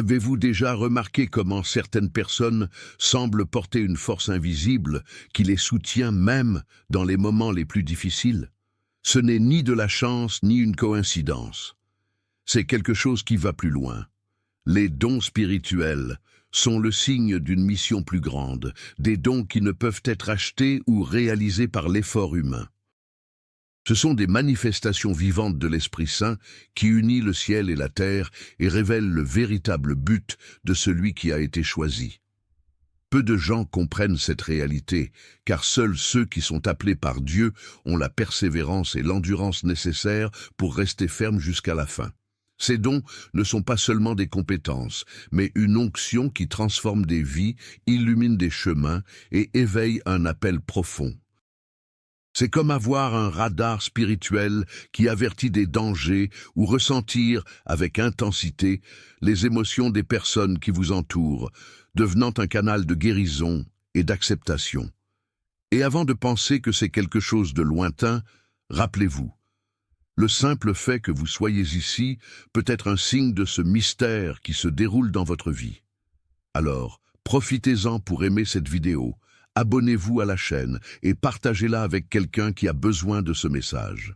Avez-vous déjà remarqué comment certaines personnes semblent porter une force invisible qui les soutient même dans les moments les plus difficiles? Ce n'est ni de la chance ni une coïncidence. C'est quelque chose qui va plus loin. Les dons spirituels sont le signe d'une mission plus grande, des dons qui ne peuvent être achetés ou réalisés par l'effort humain. Ce sont des manifestations vivantes de l'Esprit Saint qui unit le ciel et la terre et révèlent le véritable but de celui qui a été choisi. Peu de gens comprennent cette réalité, car seuls ceux qui sont appelés par Dieu ont la persévérance et l'endurance nécessaires pour rester fermes jusqu'à la fin. Ces dons ne sont pas seulement des compétences, mais une onction qui transforme des vies, illumine des chemins et éveille un appel profond. C'est comme avoir un radar spirituel qui avertit des dangers ou ressentir avec intensité les émotions des personnes qui vous entourent, devenant un canal de guérison et d'acceptation. Et avant de penser que c'est quelque chose de lointain, rappelez-vous, le simple fait que vous soyez ici peut être un signe de ce mystère qui se déroule dans votre vie. Alors, profitez-en pour aimer cette vidéo. Abonnez-vous à la chaîne et partagez-la avec quelqu'un qui a besoin de ce message.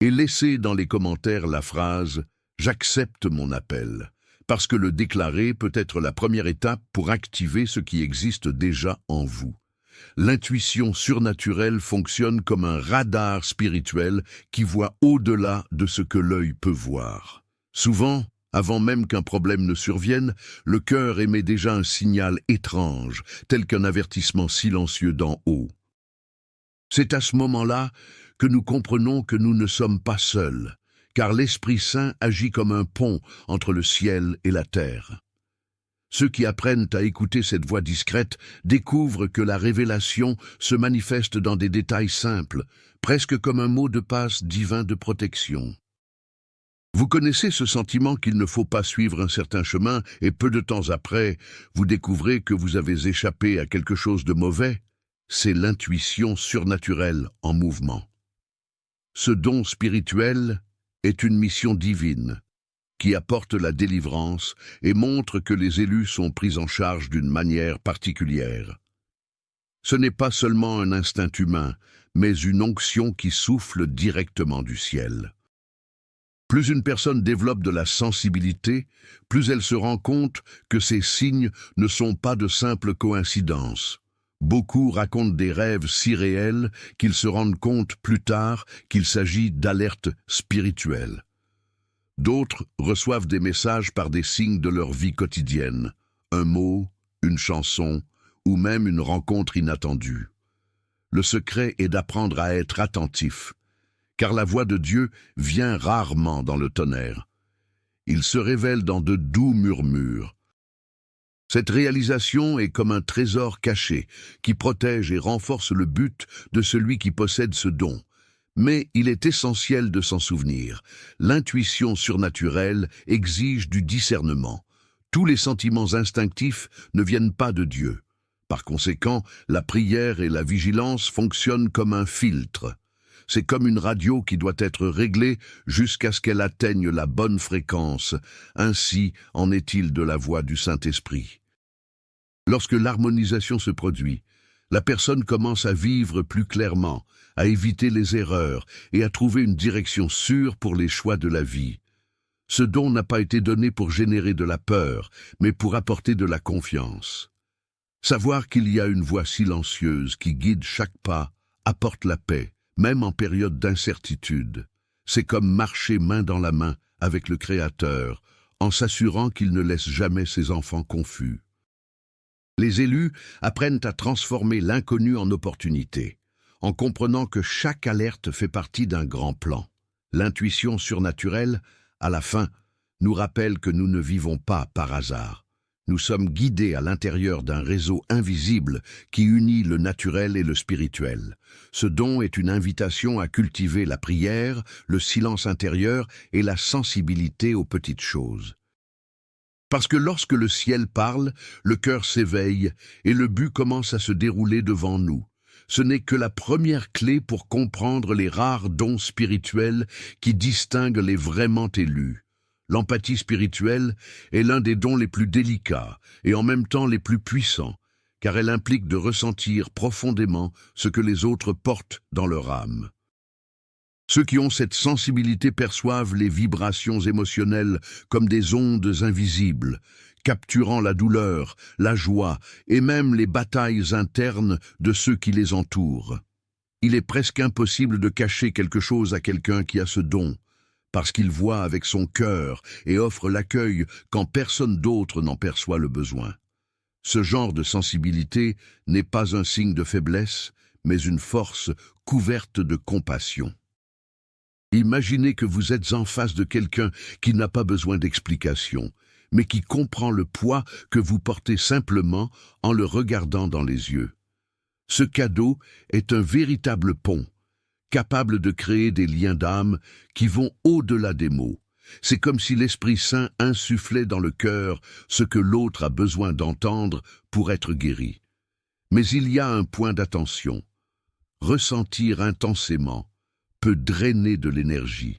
Et laissez dans les commentaires la phrase « J'accepte mon appel », parce que le déclarer peut être la première étape pour activer ce qui existe déjà en vous. L'intuition surnaturelle fonctionne comme un radar spirituel qui voit au-delà de ce que l'œil peut voir. Souvent, avant même qu'un problème ne survienne, le cœur émet déjà un signal étrange, tel qu'un avertissement silencieux d'en haut. C'est à ce moment-là que nous comprenons que nous ne sommes pas seuls, car l'Esprit Saint agit comme un pont entre le ciel et la terre. Ceux qui apprennent à écouter cette voix discrète découvrent que la révélation se manifeste dans des détails simples, presque comme un mot de passe divin de protection. Vous connaissez ce sentiment qu'il ne faut pas suivre un certain chemin et peu de temps après, vous découvrez que vous avez échappé à quelque chose de mauvais? C'est l'intuition surnaturelle en mouvement. Ce don spirituel est une mission divine qui apporte la délivrance et montre que les élus sont pris en charge d'une manière particulière. Ce n'est pas seulement un instinct humain, mais une onction qui souffle directement du ciel. Plus une personne développe de la sensibilité, plus elle se rend compte que ces signes ne sont pas de simples coïncidences. Beaucoup racontent des rêves si réels qu'ils se rendent compte plus tard qu'il s'agit d'alertes spirituelles. D'autres reçoivent des messages par des signes de leur vie quotidienne, un mot, une chanson ou même une rencontre inattendue. Le secret est d'apprendre à être attentif, car la voix de Dieu vient rarement dans le tonnerre. Il se révèle dans de doux murmures. Cette réalisation est comme un trésor caché qui protège et renforce le but de celui qui possède ce don. Mais il est essentiel de s'en souvenir. L'intuition surnaturelle exige du discernement. Tous les sentiments instinctifs ne viennent pas de Dieu. Par conséquent, la prière et la vigilance fonctionnent comme un filtre. C'est comme une radio qui doit être réglée jusqu'à ce qu'elle atteigne la bonne fréquence. Ainsi en est-il de la voix du Saint-Esprit. Lorsque l'harmonisation se produit, la personne commence à vivre plus clairement, à éviter les erreurs et à trouver une direction sûre pour les choix de la vie. Ce don n'a pas été donné pour générer de la peur, mais pour apporter de la confiance. Savoir qu'il y a une voix silencieuse qui guide chaque pas apporte la paix, même en période d'incertitude. C'est comme marcher main dans la main avec le Créateur, en s'assurant qu'il ne laisse jamais ses enfants confus. Les élus apprennent à transformer l'inconnu en opportunité, en comprenant que chaque alerte fait partie d'un grand plan. L'intuition surnaturelle, à la fin, nous rappelle que nous ne vivons pas par hasard. Nous sommes guidés à l'intérieur d'un réseau invisible qui unit le naturel et le spirituel. Ce don est une invitation à cultiver la prière, le silence intérieur et la sensibilité aux petites choses. Parce que lorsque le ciel parle, le cœur s'éveille et le but commence à se dérouler devant nous. Ce n'est que la première clé pour comprendre les rares dons spirituels qui distinguent les vraiment élus. L'empathie spirituelle est l'un des dons les plus délicats et en même temps les plus puissants, car elle implique de ressentir profondément ce que les autres portent dans leur âme. Ceux qui ont cette sensibilité perçoivent les vibrations émotionnelles comme des ondes invisibles, capturant la douleur, la joie et même les batailles internes de ceux qui les entourent. Il est presque impossible de cacher quelque chose à quelqu'un qui a ce don, parce qu'il voit avec son cœur et offre l'accueil quand personne d'autre n'en perçoit le besoin. Ce genre de sensibilité n'est pas un signe de faiblesse, mais une force couverte de compassion. Imaginez que vous êtes en face de quelqu'un qui n'a pas besoin d'explication, mais qui comprend le poids que vous portez simplement en le regardant dans les yeux. Ce cadeau est un véritable pont, capable de créer des liens d'âme qui vont au-delà des mots. C'est comme si l'Esprit Saint insufflait dans le cœur ce que l'autre a besoin d'entendre pour être guéri. Mais il y a un point d'attention. Ressentir intensément peut drainer de l'énergie.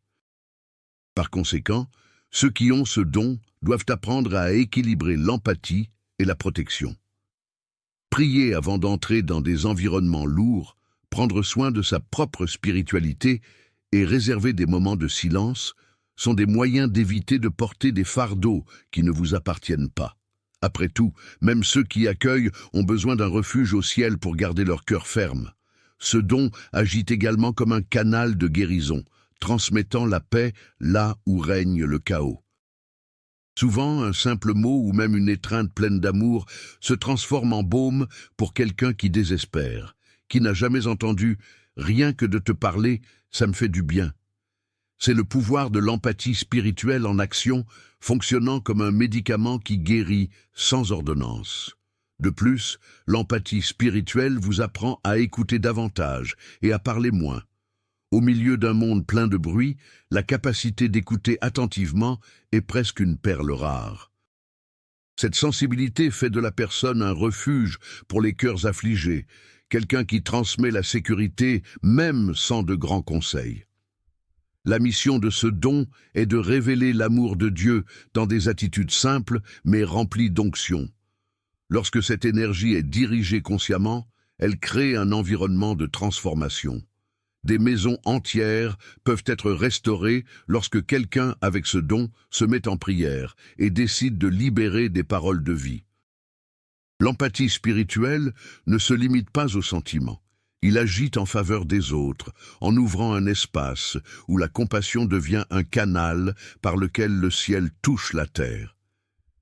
Par conséquent, ceux qui ont ce don doivent apprendre à équilibrer l'empathie et la protection. Prier avant d'entrer dans des environnements lourds, prendre soin de sa propre spiritualité et réserver des moments de silence sont des moyens d'éviter de porter des fardeaux qui ne vous appartiennent pas. Après tout, même ceux qui accueillent ont besoin d'un refuge au ciel pour garder leur cœur ferme. Ce don agit également comme un canal de guérison, transmettant la paix là où règne le chaos. Souvent, un simple mot ou même une étreinte pleine d'amour se transforme en baume pour quelqu'un qui désespère, qui n'a jamais entendu « rien que de te parler, ça me fait du bien ». C'est le pouvoir de l'empathie spirituelle en action, fonctionnant comme un médicament qui guérit sans ordonnance. De plus, l'empathie spirituelle vous apprend à écouter davantage et à parler moins. Au milieu d'un monde plein de bruit, la capacité d'écouter attentivement est presque une perle rare. Cette sensibilité fait de la personne un refuge pour les cœurs affligés, quelqu'un qui transmet la sécurité même sans de grands conseils. La mission de ce don est de révéler l'amour de Dieu dans des attitudes simples mais remplies d'onction. Lorsque cette énergie est dirigée consciemment, elle crée un environnement de transformation. Des maisons entières peuvent être restaurées lorsque quelqu'un avec ce don se met en prière et décide de libérer des paroles de vie. L'empathie spirituelle ne se limite pas aux sentiments. Il agit en faveur des autres, en ouvrant un espace où la compassion devient un canal par lequel le ciel touche la terre.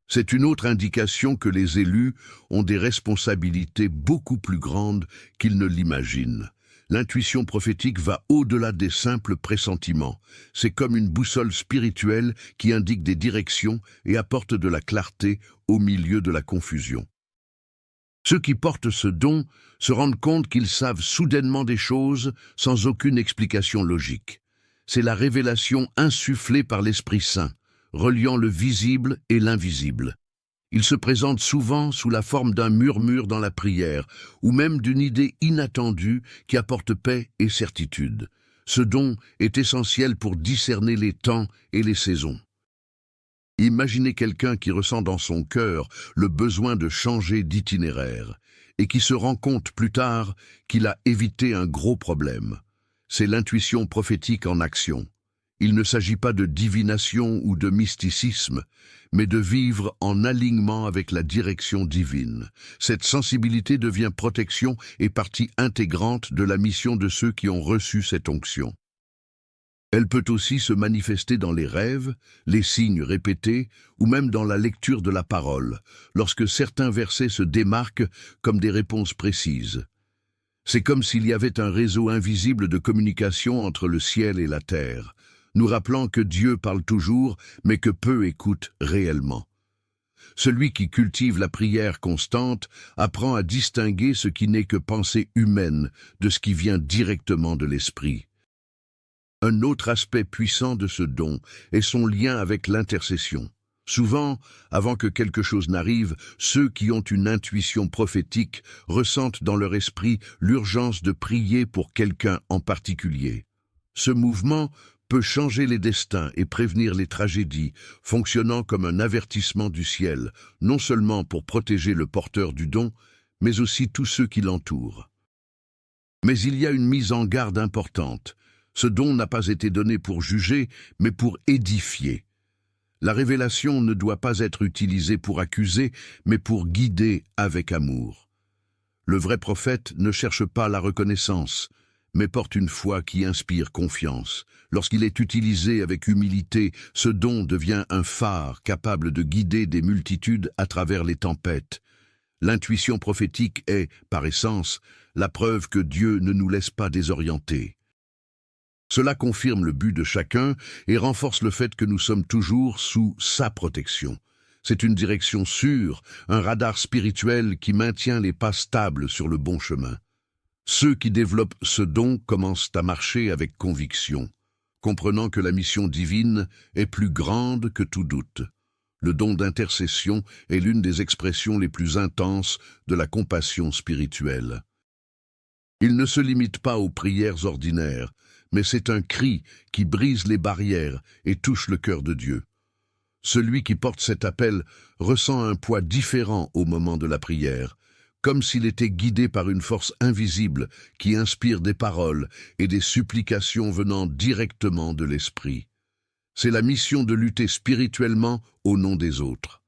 C'est une autre indication que les élus ont des responsabilités beaucoup plus grandes qu'ils ne l'imaginent. L'intuition prophétique va au-delà des simples pressentiments. C'est comme une boussole spirituelle qui indique des directions et apporte de la clarté au milieu de la confusion. Ceux qui portent ce don se rendent compte qu'ils savent soudainement des choses sans aucune explication logique. C'est la révélation insufflée par l'Esprit Saint, reliant le visible et l'invisible. Il se présente souvent sous la forme d'un murmure dans la prière, ou même d'une idée inattendue qui apporte paix et certitude. Ce don est essentiel pour discerner les temps et les saisons. Imaginez quelqu'un qui ressent dans son cœur le besoin de changer d'itinéraire, et qui se rend compte plus tard qu'il a évité un gros problème. C'est l'intuition prophétique en action. Il ne s'agit pas de divination ou de mysticisme, mais de vivre en alignement avec la direction divine. Cette sensibilité devient protection et partie intégrante de la mission de ceux qui ont reçu cette onction. Elle peut aussi se manifester dans les rêves, les signes répétés ou même dans la lecture de la parole, lorsque certains versets se démarquent comme des réponses précises. C'est comme s'il y avait un réseau invisible de communication entre le ciel et la terre, nous rappelant que Dieu parle toujours, mais que peu écoute réellement. Celui qui cultive la prière constante apprend à distinguer ce qui n'est que pensée humaine de ce qui vient directement de l'esprit. Un autre aspect puissant de ce don est son lien avec l'intercession. Souvent, avant que quelque chose n'arrive, ceux qui ont une intuition prophétique ressentent dans leur esprit l'urgence de prier pour quelqu'un en particulier. Ce mouvement peut changer les destins et prévenir les tragédies, fonctionnant comme un avertissement du ciel, non seulement pour protéger le porteur du don, mais aussi tous ceux qui l'entourent. Mais il y a une mise en garde importante. Ce don n'a pas été donné pour juger, mais pour édifier. La révélation ne doit pas être utilisée pour accuser, mais pour guider avec amour. Le vrai prophète ne cherche pas la reconnaissance, mais porte une foi qui inspire confiance. Lorsqu'il est utilisé avec humilité, ce don devient un phare capable de guider des multitudes à travers les tempêtes. L'intuition prophétique est, par essence, la preuve que Dieu ne nous laisse pas désorientés. Cela confirme le but de chacun et renforce le fait que nous sommes toujours sous sa protection. C'est une direction sûre, un radar spirituel qui maintient les pas stables sur le bon chemin. Ceux qui développent ce don commencent à marcher avec conviction, comprenant que la mission divine est plus grande que tout doute. Le don d'intercession est l'une des expressions les plus intenses de la compassion spirituelle. Il ne se limite pas aux prières ordinaires, mais c'est un cri qui brise les barrières et touche le cœur de Dieu. Celui qui porte cet appel ressent un poids différent au moment de la prière, comme s'il était guidé par une force invisible qui inspire des paroles et des supplications venant directement de l'esprit. C'est la mission de lutter spirituellement au nom des autres.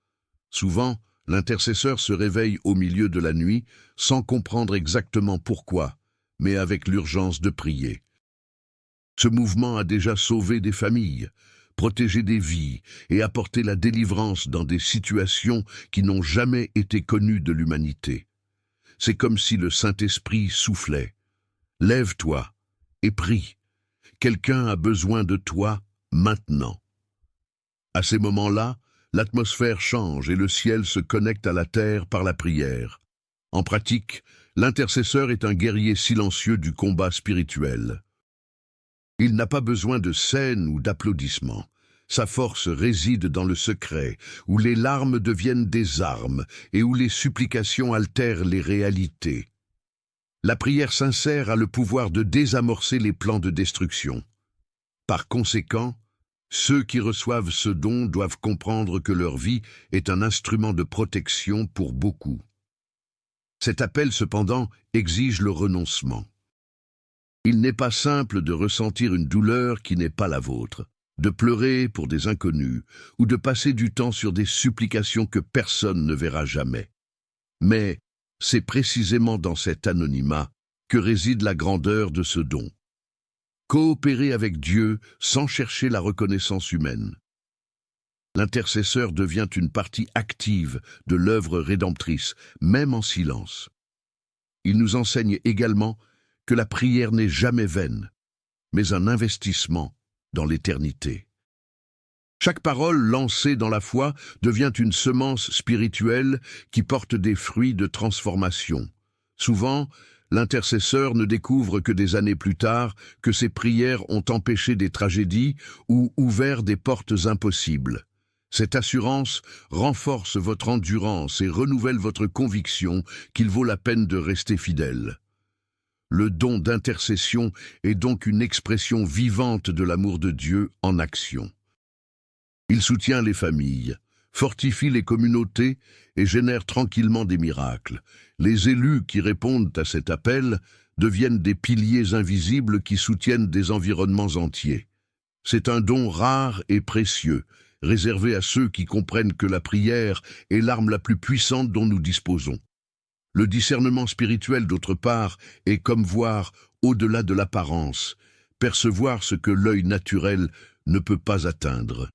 Souvent, l'intercesseur se réveille au milieu de la nuit sans comprendre exactement pourquoi, mais avec l'urgence de prier. Ce mouvement a déjà sauvé des familles, protégé des vies et apporté la délivrance dans des situations qui n'ont jamais été connues de l'humanité. C'est comme si le Saint-Esprit soufflait. « Lève-toi et prie. Quelqu'un a besoin de toi maintenant. » À ces moments-là, l'atmosphère change et le ciel se connecte à la terre par la prière. En pratique, l'intercesseur est un guerrier silencieux du combat spirituel. Il n'a pas besoin de scènes ou d'applaudissements. Sa force réside dans le secret, où les larmes deviennent des armes et où les supplications altèrent les réalités. La prière sincère a le pouvoir de désamorcer les plans de destruction. Par conséquent, ceux qui reçoivent ce don doivent comprendre que leur vie est un instrument de protection pour beaucoup. Cet appel, cependant, exige le renoncement. Il n'est pas simple de ressentir une douleur qui n'est pas la vôtre, de pleurer pour des inconnus ou de passer du temps sur des supplications que personne ne verra jamais. Mais c'est précisément dans cet anonymat que réside la grandeur de ce don. Coopérer avec Dieu sans chercher la reconnaissance humaine. L'intercesseur devient une partie active de l'œuvre rédemptrice, même en silence. Il nous enseigne également que la prière n'est jamais vaine, mais un investissement dans l'éternité. Chaque parole lancée dans la foi devient une semence spirituelle qui porte des fruits de transformation. Souvent, l'intercesseur ne découvre que des années plus tard que ses prières ont empêché des tragédies ou ouvert des portes impossibles. Cette assurance renforce votre endurance et renouvelle votre conviction qu'il vaut la peine de rester fidèle. Le don d'intercession est donc une expression vivante de l'amour de Dieu en action. Il soutient les familles, fortifie les communautés et génère tranquillement des miracles. Les élus qui répondent à cet appel deviennent des piliers invisibles qui soutiennent des environnements entiers. C'est un don rare et précieux, réservé à ceux qui comprennent que la prière est l'arme la plus puissante dont nous disposons. Le discernement spirituel, d'autre part, est comme voir au-delà de l'apparence, percevoir ce que l'œil naturel ne peut pas atteindre.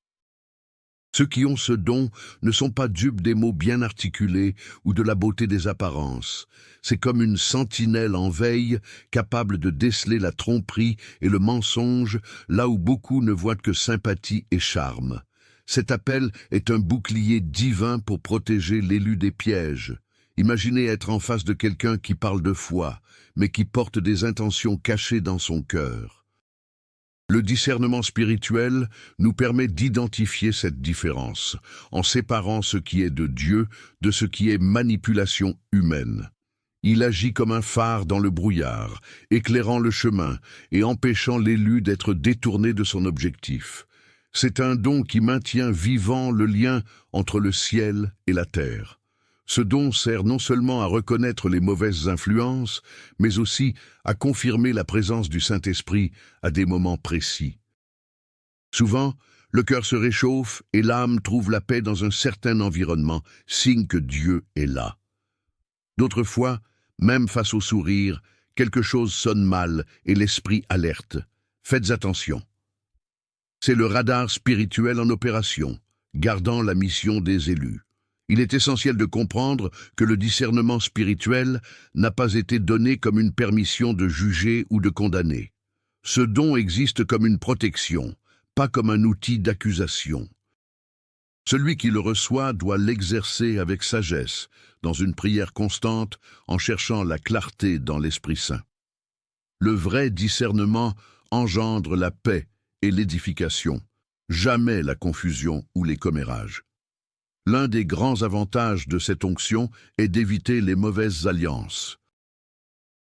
Ceux qui ont ce don ne sont pas dupes des mots bien articulés ou de la beauté des apparences. C'est comme une sentinelle en veille, capable de déceler la tromperie et le mensonge, là où beaucoup ne voient que sympathie et charme. Cet appel est un bouclier divin pour protéger l'élu des pièges. Imaginez être en face de quelqu'un qui parle de foi, mais qui porte des intentions cachées dans son cœur. Le discernement spirituel nous permet d'identifier cette différence, en séparant ce qui est de Dieu de ce qui est manipulation humaine. Il agit comme un phare dans le brouillard, éclairant le chemin et empêchant l'élu d'être détourné de son objectif. C'est un don qui maintient vivant le lien entre le ciel et la terre. Ce don sert non seulement à reconnaître les mauvaises influences, mais aussi à confirmer la présence du Saint-Esprit à des moments précis. Souvent, le cœur se réchauffe et l'âme trouve la paix dans un certain environnement, signe que Dieu est là. D'autres fois, même face au sourire, quelque chose sonne mal et l'esprit alerte. Faites attention. C'est le radar spirituel en opération, gardant la mission des élus. Il est essentiel de comprendre que le discernement spirituel n'a pas été donné comme une permission de juger ou de condamner. Ce don existe comme une protection, pas comme un outil d'accusation. Celui qui le reçoit doit l'exercer avec sagesse, dans une prière constante, en cherchant la clarté dans l'Esprit Saint. Le vrai discernement engendre la paix et l'édification, jamais la confusion ou les commérages. L'un des grands avantages de cette onction est d'éviter les mauvaises alliances.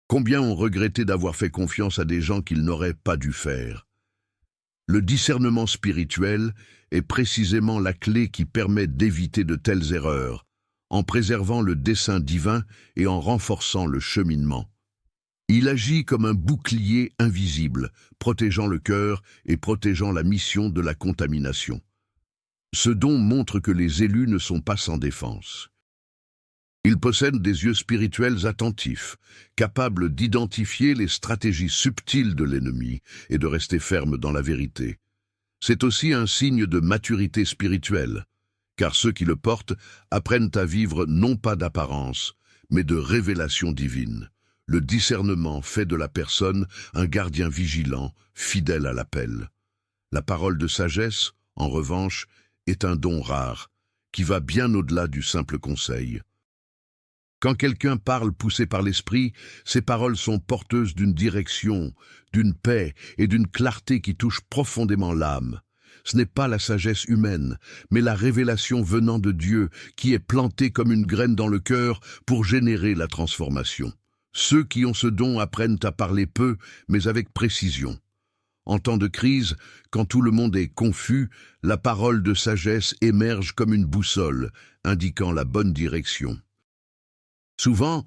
Combien ont regretté d'avoir fait confiance à des gens qu'ils n'auraient pas dû faire? Le discernement spirituel est précisément la clé qui permet d'éviter de telles erreurs, en préservant le dessein divin et en renforçant le cheminement. Il agit comme un bouclier invisible, protégeant le cœur et protégeant la mission de la contamination. Ce don montre que les élus ne sont pas sans défense. Ils possèdent des yeux spirituels attentifs, capables d'identifier les stratégies subtiles de l'ennemi et de rester fermes dans la vérité. C'est aussi un signe de maturité spirituelle, car ceux qui le portent apprennent à vivre non pas d'apparence, mais de révélation divine. Le discernement fait de la personne un gardien vigilant, fidèle à l'appel. La parole de sagesse, en revanche, est un don rare, qui va bien au-delà du simple conseil. Quand quelqu'un parle poussé par l'esprit, ses paroles sont porteuses d'une direction, d'une paix et d'une clarté qui touchent profondément l'âme. Ce n'est pas la sagesse humaine, mais la révélation venant de Dieu qui est plantée comme une graine dans le cœur pour générer la transformation. Ceux qui ont ce don apprennent à parler peu, mais avec précision. En temps de crise, quand tout le monde est confus, la parole de sagesse émerge comme une boussole, indiquant la bonne direction. Souvent,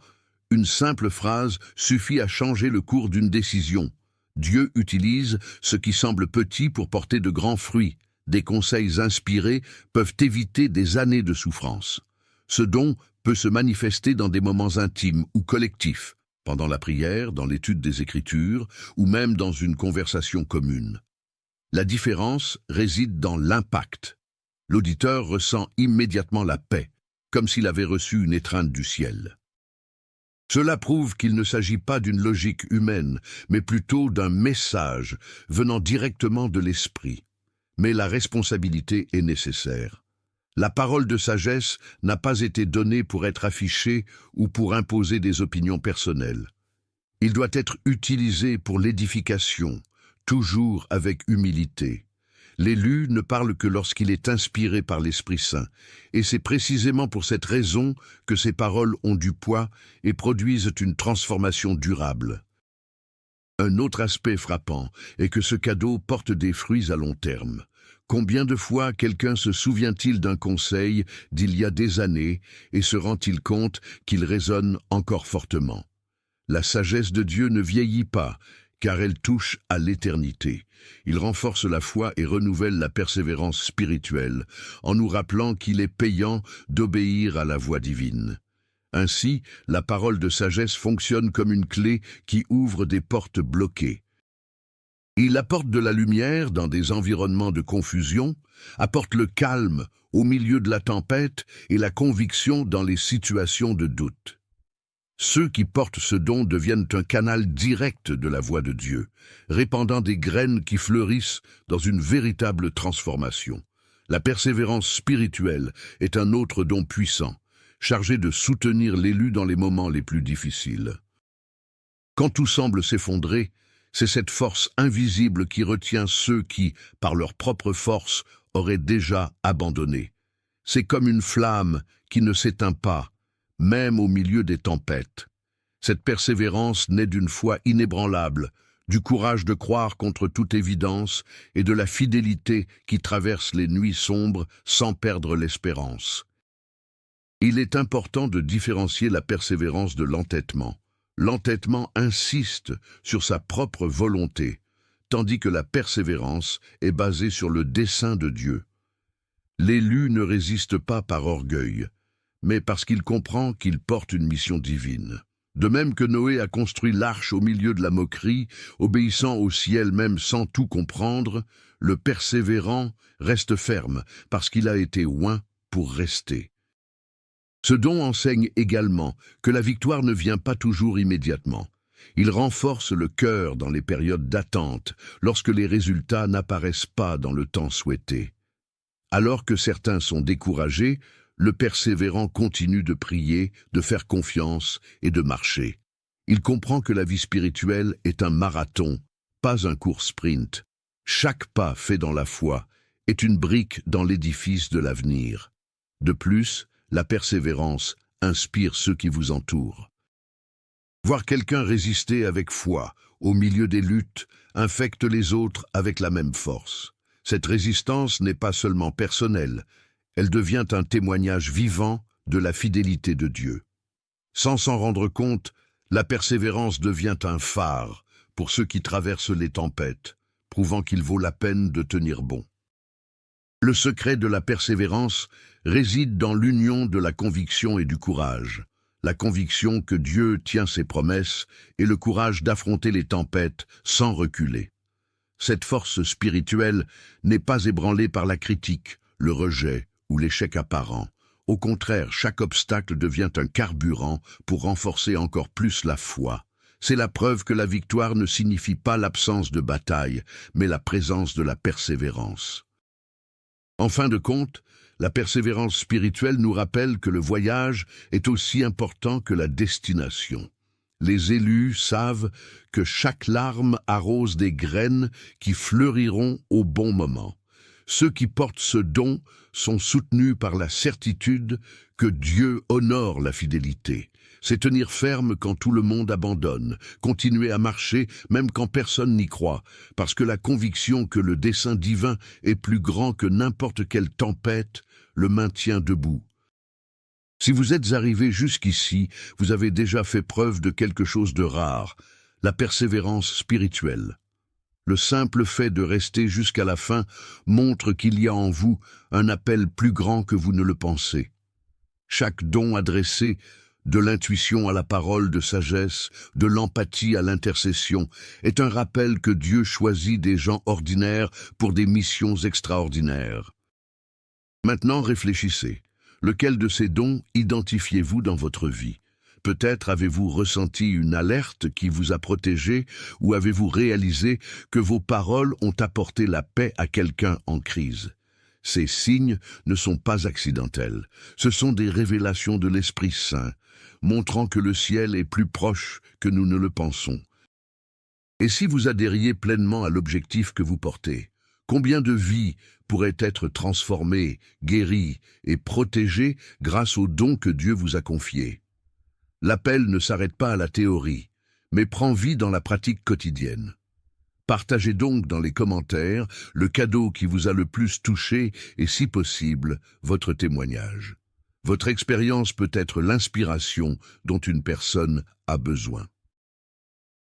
une simple phrase suffit à changer le cours d'une décision. Dieu utilise ce qui semble petit pour porter de grands fruits. Des conseils inspirés peuvent éviter des années de souffrance. Ce don peut se manifester dans des moments intimes ou collectifs, pendant la prière, dans l'étude des Écritures, ou même dans une conversation commune. La différence réside dans l'impact. L'auditeur ressent immédiatement la paix, comme s'il avait reçu une étreinte du ciel. Cela prouve qu'il ne s'agit pas d'une logique humaine, mais plutôt d'un message venant directement de l'esprit. Mais la responsabilité est nécessaire. La parole de sagesse n'a pas été donnée pour être affichée ou pour imposer des opinions personnelles. Il doit être utilisé pour l'édification, toujours avec humilité. L'élu ne parle que lorsqu'il est inspiré par l'Esprit Saint, et c'est précisément pour cette raison que ses paroles ont du poids et produisent une transformation durable. Un autre aspect frappant est que ce cadeau porte des fruits à long terme. Combien de fois quelqu'un se souvient-il d'un conseil d'il y a des années et se rend-il compte qu'il résonne encore fortement? La sagesse de Dieu ne vieillit pas, car elle touche à l'éternité. Il renforce la foi et renouvelle la persévérance spirituelle, en nous rappelant qu'il est payant d'obéir à la voix divine. Ainsi, la parole de sagesse fonctionne comme une clé qui ouvre des portes bloquées. Il apporte de la lumière dans des environnements de confusion, apporte le calme au milieu de la tempête et la conviction dans les situations de doute. Ceux qui portent ce don deviennent un canal direct de la voix de Dieu, répandant des graines qui fleurissent dans une véritable transformation. La persévérance spirituelle est un autre don puissant, chargé de soutenir l'élu dans les moments les plus difficiles. Quand tout semble s'effondrer, c'est cette force invisible qui retient ceux qui, par leur propre force, auraient déjà abandonné. C'est comme une flamme qui ne s'éteint pas, même au milieu des tempêtes. Cette persévérance naît d'une foi inébranlable, du courage de croire contre toute évidence et de la fidélité qui traverse les nuits sombres sans perdre l'espérance. Il est important de différencier la persévérance de l'entêtement. L'entêtement insiste sur sa propre volonté, tandis que la persévérance est basée sur le dessein de Dieu. L'élu ne résiste pas par orgueil, mais parce qu'il comprend qu'il porte une mission divine. De même que Noé a construit l'arche au milieu de la moquerie, obéissant au ciel même sans tout comprendre, le persévérant reste ferme parce qu'il a été oint pour rester. Ce don enseigne également que la victoire ne vient pas toujours immédiatement. Il renforce le cœur dans les périodes d'attente, lorsque les résultats n'apparaissent pas dans le temps souhaité. Alors que certains sont découragés, le persévérant continue de prier, de faire confiance et de marcher. Il comprend que la vie spirituelle est un marathon, pas un court sprint. Chaque pas fait dans la foi est une brique dans l'édifice de l'avenir. De plus, la persévérance inspire ceux qui vous entourent. Voir quelqu'un résister avec foi, au milieu des luttes, infecte les autres avec la même force. Cette résistance n'est pas seulement personnelle, elle devient un témoignage vivant de la fidélité de Dieu. Sans s'en rendre compte, la persévérance devient un phare pour ceux qui traversent les tempêtes, prouvant qu'il vaut la peine de tenir bon. Le secret de la persévérance réside dans l'union de la conviction et du courage. La conviction que Dieu tient ses promesses et le courage d'affronter les tempêtes sans reculer. Cette force spirituelle n'est pas ébranlée par la critique, le rejet ou l'échec apparent. Au contraire, chaque obstacle devient un carburant pour renforcer encore plus la foi. C'est la preuve que la victoire ne signifie pas l'absence de bataille, mais la présence de la persévérance. En fin de compte, la persévérance spirituelle nous rappelle que le voyage est aussi important que la destination. Les élus savent que chaque larme arrose des graines qui fleuriront au bon moment. Ceux qui portent ce don sont soutenus par la certitude que Dieu honore la fidélité. C'est tenir ferme quand tout le monde abandonne, continuer à marcher même quand personne n'y croit, parce que la conviction que le dessein divin est plus grand que n'importe quelle tempête le maintient debout. Si vous êtes arrivé jusqu'ici, vous avez déjà fait preuve de quelque chose de rare, la persévérance spirituelle. Le simple fait de rester jusqu'à la fin montre qu'il y a en vous un appel plus grand que vous ne le pensez. Chaque don adressé, de l'intuition à la parole de sagesse, de l'empathie à l'intercession, est un rappel que Dieu choisit des gens ordinaires pour des missions extraordinaires. Maintenant, réfléchissez. Lequel de ces dons identifiez-vous dans votre vie? Peut-être avez-vous ressenti une alerte qui vous a protégé ou avez-vous réalisé que vos paroles ont apporté la paix à quelqu'un en crise. Ces signes ne sont pas accidentels. Ce sont des révélations de l'Esprit Saint, montrant que le ciel est plus proche que nous ne le pensons. Et si vous adhériez pleinement à l'objectif que vous portez, combien de vies pourraient être transformées, guéries et protégées grâce aux dons que Dieu vous a confiés? L'appel ne s'arrête pas à la théorie, mais prend vie dans la pratique quotidienne. Partagez donc dans les commentaires le cadeau qui vous a le plus touché et, si possible, votre témoignage. Votre expérience peut être l'inspiration dont une personne a besoin.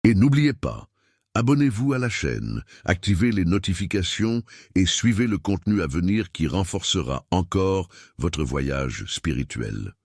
Et n'oubliez pas, abonnez-vous à la chaîne, activez les notifications et suivez le contenu à venir qui renforcera encore votre voyage spirituel.